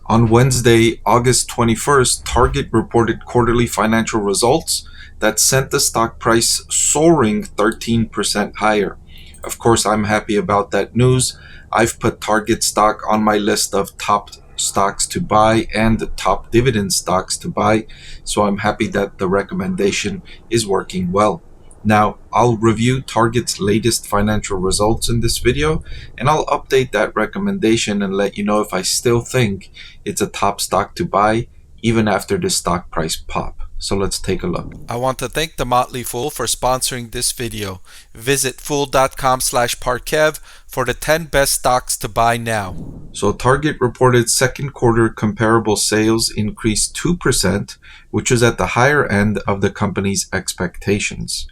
On Wednesday, August 21st, Target reported quarterly financial results that sent the stock price soaring 13% higher. Of course, I'm happy about that news. I've put Target stock on my list of top stocks to buy and top dividend stocks to buy, so I'm happy that the recommendation is working well. Now, I'll review Target's latest financial results in this video, and I'll update that recommendation and let you know if I still think it's a top stock to buy even after the stock price pop. So let's take a look. I want to thank the Motley Fool for sponsoring this video. Visit fool.com/Parkev for the 10 best stocks to buy now. So Target reported second quarter comparable sales increased 2%, which was at the higher end of the company's expectations.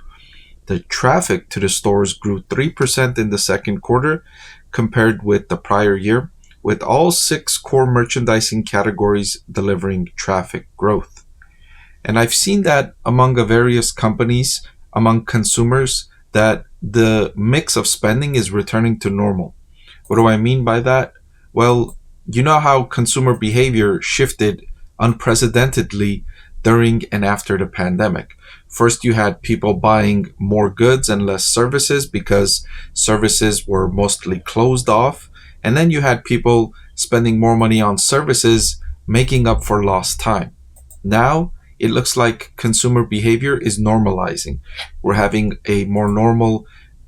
The traffic to the stores grew 3% in the second quarter compared with the prior year, with all 6 core merchandising categories delivering traffic growth. And I've seen that among various companies, among consumers, that the mix of spending is returning to normal. What do I mean by that? Well, you know how consumer behavior shifted unprecedentedly during and after the pandemic. First, you had people buying more goods and less services because services were mostly closed off. And then you had people spending more money on services, making up for lost time. Now, it looks like consumer behavior is normalizing. We're having a more normal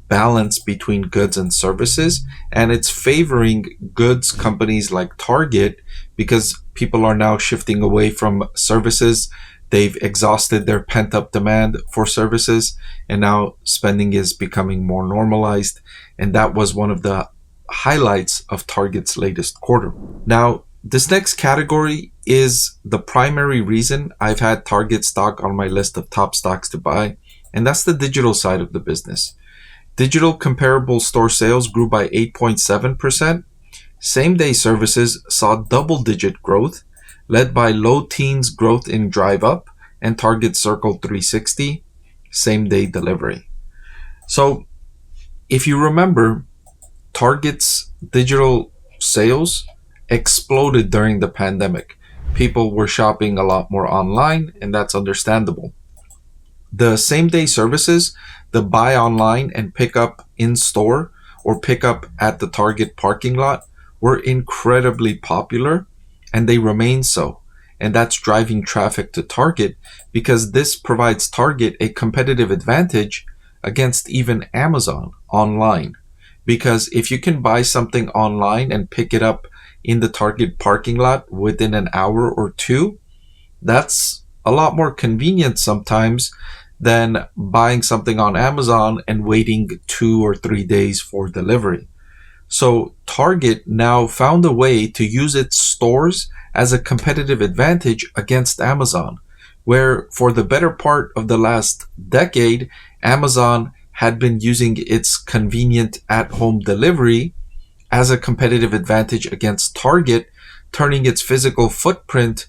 balance between goods and services, and it's favoring goods companies like Target because people are now shifting away from services. They've exhausted their pent-up demand for services, and now spending is becoming more normalized, and that was one of the highlights of Target's latest quarter. Now, this next category is the primary reason I've had Target stock on my list of top stocks to buy, and that's the digital side of the business. Digital comparable store sales grew by 8.7%. Same-day services saw double-digit growth, led by low teens growth in Drive Up and Target Circle 360, same-day delivery. So, if you remember, Target's digital sales exploded during the pandemic. People were shopping a lot more online, and that's understandable. The same-day services, the buy online and pick up in store or pick up at the Target parking lot, were incredibly popular, and they remain so. And that's driving traffic to Target because this provides Target a competitive advantage against even Amazon online. Because if you can buy something online and pick it up in the Target parking lot within an hour or two, that's a lot more convenient sometimes than buying something on Amazon and waiting 2 or 3 days for delivery. So Target now found a way to use its stores as a competitive advantage against Amazon, where for the better part of the last decade, Amazon had been using its convenient at-home delivery as a competitive advantage against Target, turning its physical footprint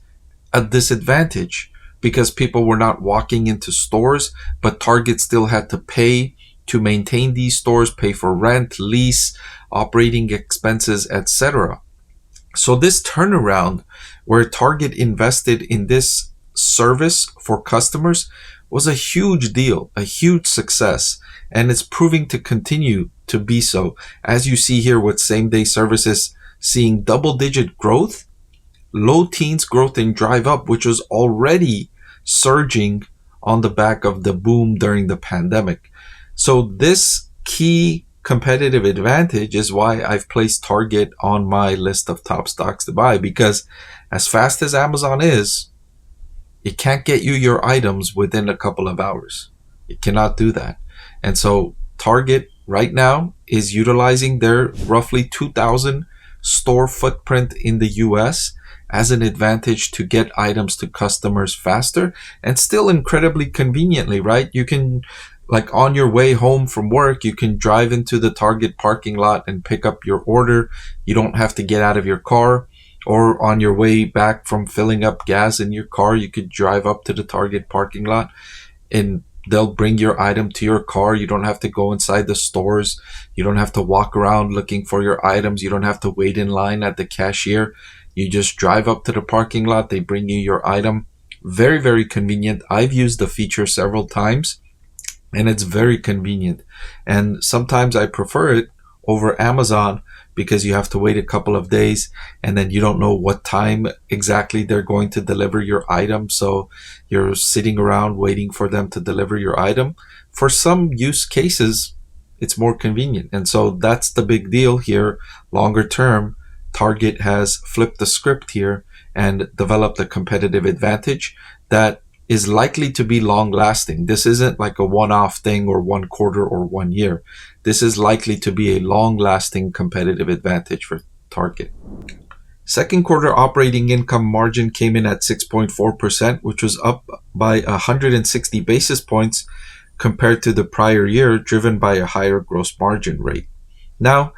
a disadvantage because people were not walking into stores, but Target still had to pay to maintain these stores, pay for rent, lease, operating expenses, etc. So this turnaround where Target invested in this service for customers was a huge deal, a huge success, and it's proving to continue to be so. As you see here with same-day services seeing double-digit growth, low teens growth in Drive Up, which was already surging on the back of the boom during the pandemic. So this key competitive advantage is why I've placed Target on my list of top stocks to buy, because as fast as Amazon is, it can't get you your items within a couple of hours. It cannot do that. And so Target right now is utilizing their roughly 2,000 store footprint in the US as an advantage to get items to customers faster and still incredibly conveniently, right? You can, like on your way home from work, you can drive into the Target parking lot and pick up your order. You don't have to get out of your car. Or on your way back from filling up gas in your car, you could drive up to the Target parking lot and they'll bring your item to your car. You don't have to go inside the stores. You don't have to walk around looking for your items. You don't have to wait in line at the cashier. You just drive up to the parking lot. They bring you your item. Very, very convenient. I've used the feature several times, and it's very convenient. And sometimes I prefer it over Amazon because you have to wait a couple of days and then you don't know what time exactly they're going to deliver your item. So you're sitting around waiting for them to deliver your item. For some use cases, it's more convenient. And so that's the big deal here. Longer term, Target has flipped the script here and developed a competitive advantage that is likely to be long lasting. This isn't like a one-off thing or 1 quarter or 1 year. This is likely to be a long lasting competitive advantage for Target. Second quarter operating income margin came in at 6.4%, which was up by 160 basis points compared to the prior year, driven by a higher gross margin rate. Now,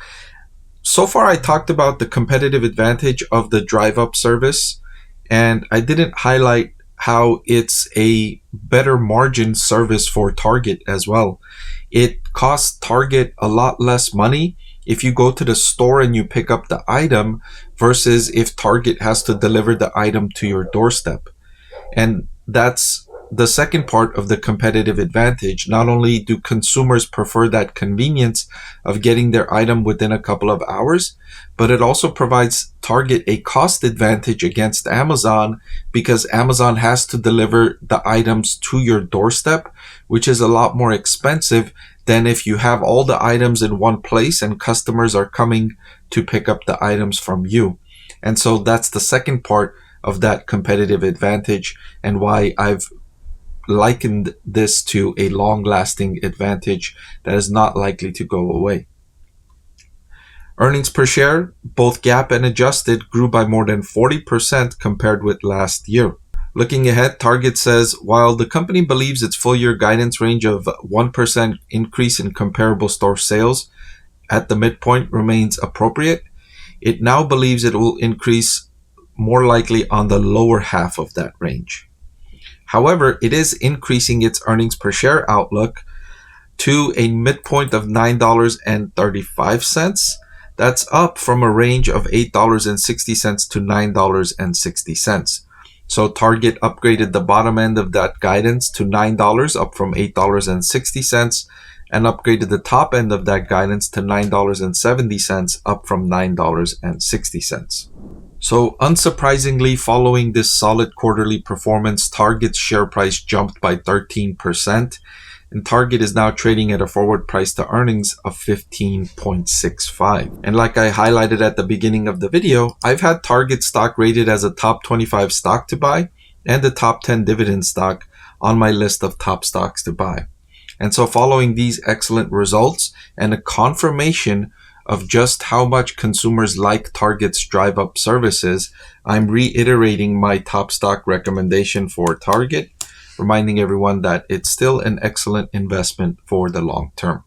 so far I talked about the competitive advantage of the drive-up service, and I didn't highlight how it's a better margin service for Target as well. It costs Target a lot less money if you go to the store and you pick up the item versus if Target has to deliver the item to your doorstep. And that's the second part of the competitive advantage. Not only do consumers prefer that convenience of getting their item within a couple of hours, but it also provides Target a cost advantage against Amazon because Amazon has to deliver the items to your doorstep, which is a lot more expensive than if you have all the items in one place and customers are coming to pick up the items from you. And so that's the second part of that competitive advantage and why I've likened this to a long-lasting advantage that is not likely to go away. Earnings per share, both GAAP and adjusted, grew by more than 40% compared with last year. Looking ahead, Target says, while the company believes its full-year guidance range of 1% increase in comparable store sales at the midpoint remains appropriate, it now believes it will increase more likely on the lower half of that range. However, it is increasing its earnings per share outlook to a midpoint of $9.35. That's up from a range of $8.60 to $9.60. So Target upgraded the bottom end of that guidance to $9, up from $8.60, and upgraded the top end of that guidance to $9.70, up from $9.60. So unsurprisingly, following this solid quarterly performance, Target's share price jumped by 13%, and Target is now trading at a forward price to earnings of 15.65. And like I highlighted at the beginning of the video, I've had Target stock rated as a top 25 stock to buy and a top 10 dividend stock on my list of top stocks to buy. And so following these excellent results and a confirmation of just how much consumers like Target's drive-up services, I'm reiterating my top stock recommendation for Target, reminding everyone that it's still an excellent investment for the long term.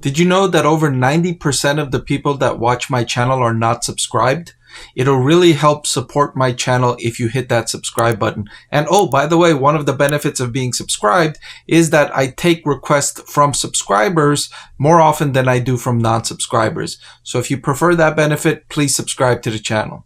Did you know that over 90% of the people that watch my channel are not subscribed? It'll really help support my channel if you hit that subscribe button. And oh, by the way, one of the benefits of being subscribed is that I take requests from subscribers more often than I do from non-subscribers. So if you prefer that benefit, please subscribe to the channel.